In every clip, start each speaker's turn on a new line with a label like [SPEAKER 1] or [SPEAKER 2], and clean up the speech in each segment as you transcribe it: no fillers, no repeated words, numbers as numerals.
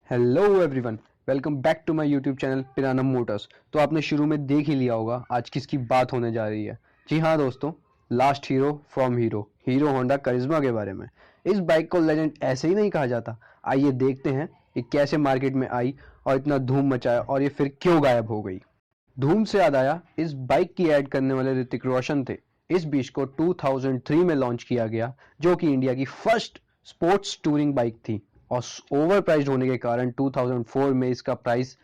[SPEAKER 1] Hello everyone, welcome back to my YouTube channel Piranam motors. तो आपने शुरू में देख ही लिया होगा आज किसकी बात होने जा रही है। जी हाँ दोस्तों, last Hero from Hero Honda Karizma के बारे में। इस बाइक को लेजेंड ऐसे ही नहीं कहा जाता। आइए देखते हैं ये कैसे मार्केट में आई और इतना धूम मचाया और ये फिर क्यों गायब हो गई। धूम से याद आया, इस बाइक की ऐड करने वाले ऋतिक रोशन थे। इस बीच को 2003 में लॉन्च किया गया, जो कि इंडिया की फर्स्ट स्पोर्ट्स टूरिंग बाइक थी और ओवर प्राइस्ड होने के कारण 2004 में इसका प्राइस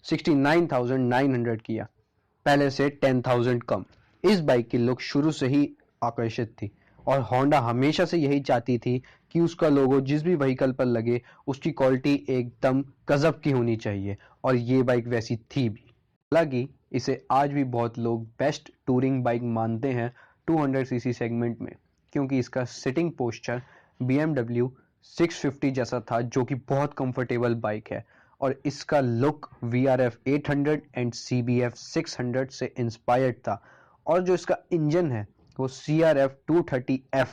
[SPEAKER 1] 69,900 किया, पहले से 10,000 कम। इस बाइक की लुक शुरू से ही आकर्षित थी और होंडा हमेशा से यही चाहती थी कि उसका लोगो जिस भी व्हीकल पर लगे उसकी क्वालिटी एकदम गजब की होनी चाहिए, और ये बाइक वैसी थी भी। हालांकि इसे आज भी बहुत लोग बेस्ट टूरिंग बाइक मानते हैं 200 सीसी सेगमेंट में, क्योंकि इसका सिटिंग पोस्चर BMW 650 जैसा था, जो कि बहुत कंफर्टेबल बाइक है। और इसका लुक VRF 800 एंड CBF 600 से इंस्पायर्ड था। और जो इसका इंजन है वो CRF 230F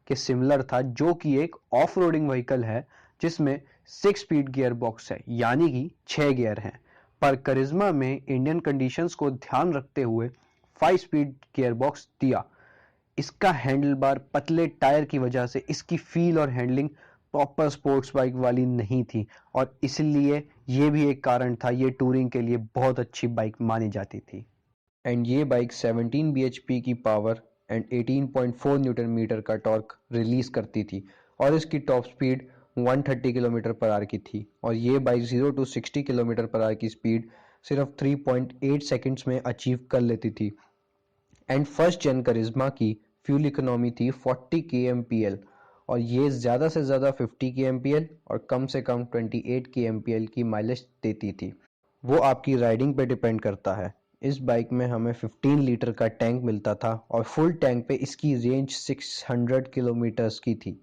[SPEAKER 1] के सिमिलर था, जो कि एक ऑफ रोडिंग व्हीकल है जिसमें 6 स्पीड गियर बॉक्स है, यानी कि 6 गियर हैं। पर करिश्मा में इंडियन कंडीशंस को ध्यान रखते हुए 5 स्पीड गियरबॉक्स दिया। इसका हैंडल बार पतले टायर की वजह से इसकी फील और हैंडलिंग प्रॉपर स्पोर्ट्स बाइक वाली नहीं थी, और इसलिए ये भी एक कारण था ये टूरिंग के लिए बहुत अच्छी बाइक मानी जाती थी। एंड ये बाइक 17 bhp की पावर एंड 18.4 न्यूटन मीटर का टॉर्क रिलीज करती थी, और इसकी top speed 130 kilometre per hour की थी। और ये bike 0 to 60 kilometre per hour की स्पीड सिर्फ 3.8 सेकंड्स में अचीव कर लेती थी। एंड फर्स्ट जेन करिश्मा की फ्यूल इकोनॉमी थी 40 kmpl, और ये ज़्यादा से ज़्यादा 50 kmpl और कम से कम 28 kmpl की माइलेज देती थी। वो आपकी राइडिंग पे डिपेंड करता है। इस बाइक में हमें 15 लीटर का टैंक मिलता था और फुल टैंक पे इसकी रेंज 600 किलोमीटर्स की थी,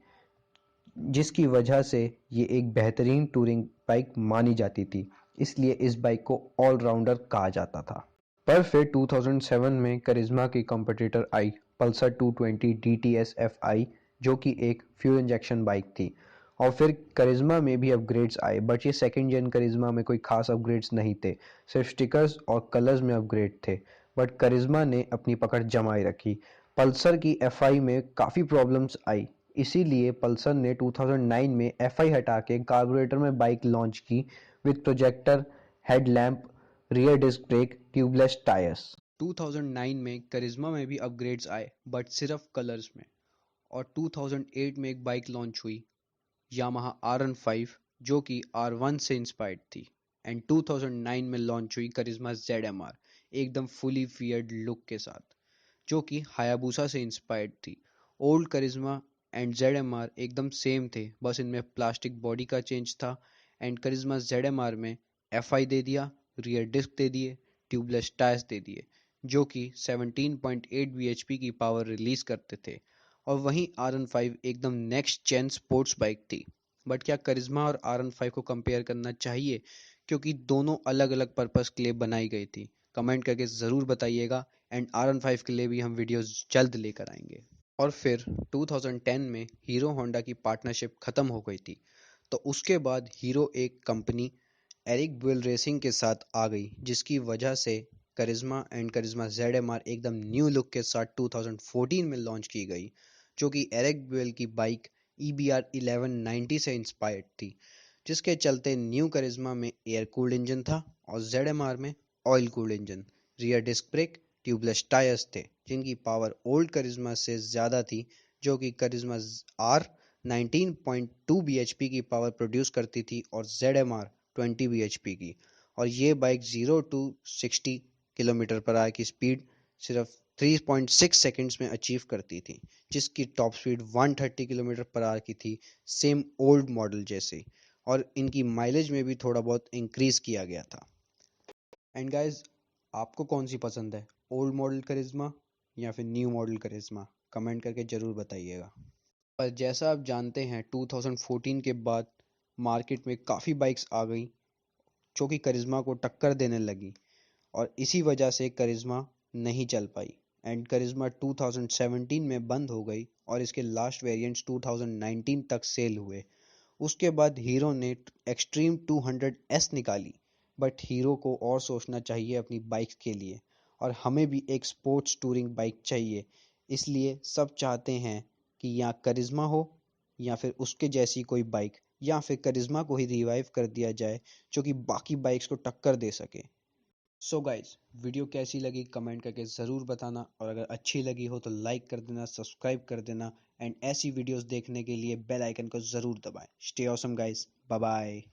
[SPEAKER 1] जिसकी वजह से ये एक बेहतरीन टूरिंग बाइक मानी जाती थी। इसलिए इस बाइक को ऑलराउंडर कहा जाता था। पर फिर 2007 में करिश्मा की कॉम्पिटिटर आई पल्सर 220 DTS FI, जो कि एक फ्यूल इंजेक्शन बाइक थी। और फिर करिश्मा में भी अपग्रेड्स आए, बट ये सेकंड जेन करिश्मा में कोई खास अपग्रेड्स नहीं थे, सिर्फ स्टिकर्स और कलर्स में अपग्रेड थे। बट करिश्मा ने अपनी पकड़ जमाई रखी। पल्सर की FI में काफ़ी प्रॉब्लम्स आई, इसीलिए पल्सर ने 2009 में FI हटा के कार्बोरेटर में बाइक लॉन्च की with projector headlamp, rear disc brake, tubeless tyres. 2009 में करिश्मा में भी अपग्रेड्स आए, बट सिर्फ कलर्स में। और 2008 में एक बाइक लॉन्च हुई, यामाहा RN5, जो कि R1 से इंस्पायर्ड थी। एंड 2009 में लॉन्च हुई करिश्मा ZMR, एकदम फुली फियर्ड लुक के साथ, जो कि हायाबुसा से इंस्पायर्ड थी। ओल्ड करिश्मा एंड ZMR एकदम सेम थे, बस इनमें प्लास्टिक बॉडी का चेंज था। एंड करिश्मा ZMR में FI दे दिया, रियर डिस्क दे दिए, ट्यूबलेस टायर्स दे दिए, जो कि 17.8 bhp की पावर रिलीज करते थे। और वहीं RN5 एकदम नेक्स्ट जेन स्पोर्ट्स बाइक थी। बट क्या करिश्मा और RN5 को कंपेयर करना चाहिए, क्योंकि दोनों अलग अलग पर्पस के लिए बनाई गई थी? कमेंट करके ज़रूर बताइएगा। एंड RN5 के लिए भी हम वीडियोस जल्द लेकर आएंगे। और फिर 2010 में हीरो होंडा की पार्टनरशिप ख़त्म हो गई थी, तो उसके बाद हीरो एक कंपनी एरिक ब्यूल रेसिंग के साथ आ गई, जिसकी वजह से करिश्मा एंड करिश्मा ZMR एकदम न्यू लुक के साथ 2014 में लॉन्च की गई, जो कि एरिक ब्यूल की बाइक EBR 1190 से इंस्पायर्ड थी, जिसके चलते न्यू करिश्मा में एयर कूल्ड इंजन था और ZMR में oil cooled engine, rear disc brake, tubeless tyres थे, जिनकी पावर ओल्ड करिश्मा से ज़्यादा थी, जो कि करिश्मा R 19.2 bhp की पावर प्रोड्यूस करती थी और ZMR 20 bhp की। और ये bike 0 to 60 kilometre per hour की स्पीड सिर्फ 3.6 सेकंड्स में अचीव करती थी, जिसकी top speed 130 kilometre per hour की थी, सेम ओल्ड मॉडल जैसे। और इनकी माइलेज में भी थोड़ा बहुत इंक्रीज किया गया था। एंड गाइज, आपको कौन सी पसंद है, ओल्ड मॉडल करिश्मा या फिर न्यू मॉडल करिश्मा? कमेंट करके ज़रूर बताइएगा। पर जैसा आप जानते हैं, 2014 के बाद मार्केट में काफ़ी बाइक्स आ गई जो कि करिश्मा को टक्कर देने लगी, और इसी वजह से करिश्मा नहीं चल पाई एंड करिश्मा 2017 में बंद हो गई, और इसके लास्ट वेरिएंट्स 2019 तक सेल हुए। उसके बाद हीरो ने एक्सट्रीम 200S निकाली। बट हीरो को और सोचना चाहिए अपनी बाइक्स के लिए, और हमें भी एक स्पोर्ट्स टूरिंग बाइक चाहिए। इसलिए सब चाहते हैं कि या करिश्मा हो या फिर उसके जैसी कोई बाइक, या फिर करिश्मा को ही रिवाइव कर दिया जाए जो कि बाकी बाइक्स को टक्कर दे सके। सो गाइज, वीडियो कैसी लगी कमेंट करके ज़रूर बताना, और अगर अच्छी लगी हो तो लाइक कर देना, सब्सक्राइब कर देना, एंड ऐसी वीडियोस देखने के लिए बेल आइकन को ज़रूर दबाएं। Stay awesome guys, bye bye.